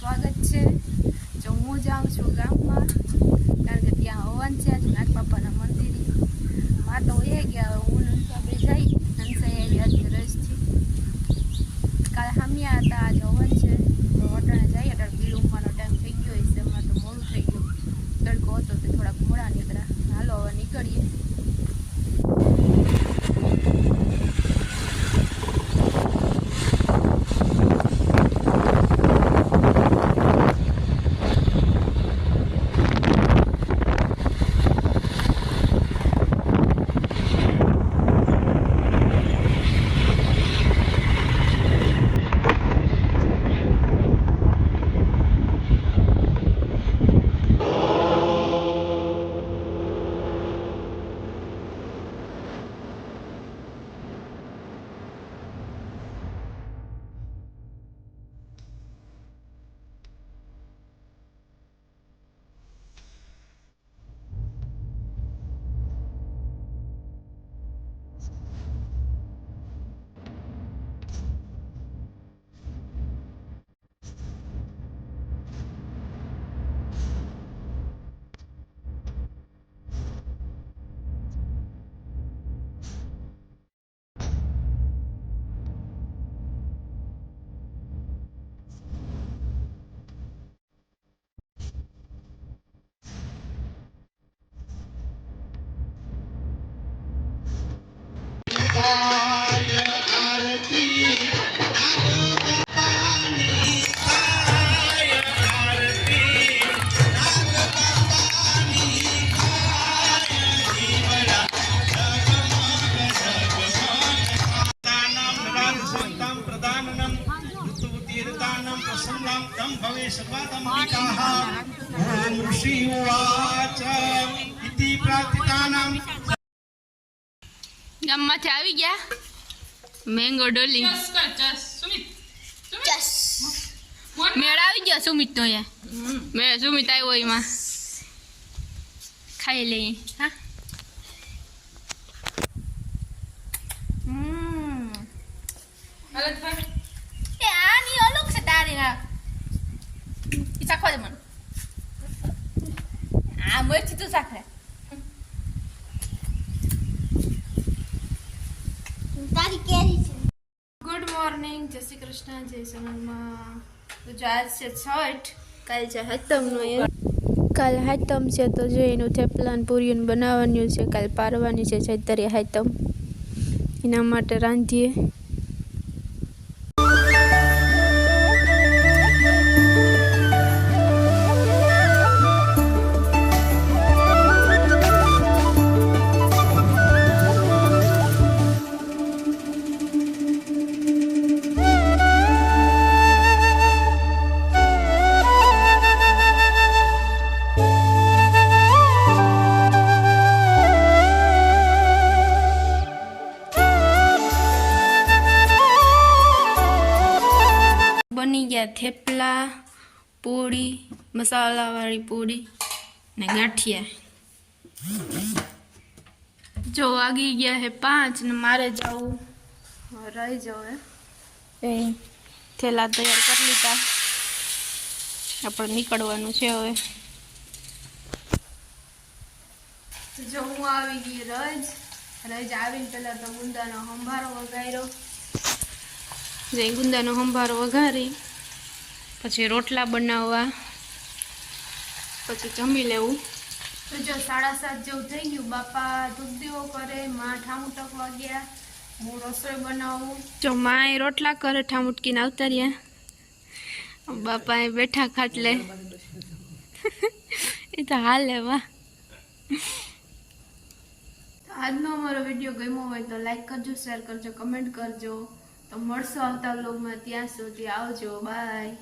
સ્વાગત છે। જો હું જાઉં છું ગામમાં, કારણ કે ત્યાં હવન છે આજ નાગ બાપાના મંદિરે। માં તો એ ગયા, હું આપણે જઈ નંસાઈ આવી રસથી। કાલે હામિયા હતા, આજ હવન છે તો અટાણે જઈએ। અટાણે બીલ ઉમવાનો ટાઈમ થઈ ગયો હશે, હમણાં તો મોડું થઈ ગયું, તડકો હતો તે થોડાક મોડા નીકળ્યા। હાલો હવે નીકળીએ। ગામમાંથી આવી ગયા મેંગો ડોલી। મેળ આવી ગયો સુમિત તો અહીંયા મેં સુમિત આવ્યો એમાં ખાઈ લઈએ। હા આની અલગ છે તારી ના ચાખવા દે મને। આ મરચી તું ચાખે। ગુડ મોર્નિંગ, જય શ્રી કૃષ્ણ, જય સોનલમાં। તો જો આજ છે છઠ, કાલ છે હાતમનો। કાલ હાતમ છે તો જો એનું થેપલાન પૂરીને બનાવવાનું છે। કાલ પારવાની છે ચૈતરી હાતમ, એના માટે રાંધીએ। બની ગયા થેપલા, પૂરી, મસાલાવાળી પૂરી ને ગાંઠિયા। જો વાગી ગયા હે 5 ને મારે જવું રહી જાવ એ થેલા તૈયાર કરી લીધા, આપણે નીકળવાનું છે હવે। જો હું આવી ગઈ રજ આવીને પેલા તો ગુંદાનો સંભારો વઘાર્યો। જે ગુંદાનો સંભારો વઘારી પછી રોટલા બનાવવા, પછી જમી લેવું। તો જો 7:30 જેવું થઈ ગયું, બાપા ધૂપ દીવો કરે, માં ઠામુટક વાગ્યા, હું રસોઈ બનાવું। જો માં રોટલા કરે, ઠામુટકીને આવતા રહ્યા, બાપા એ બેઠા ખાટલે। એ તો હાલે વાહ। આજનો અમારો વિડીયો ગમ્યો હોય તો લાઈક કરજો, શેર કરજો, કમેન્ટ કરજો। તો મળશો આવતા વ્લોગમાં, ત્યાં સુધી આવજો, બાય।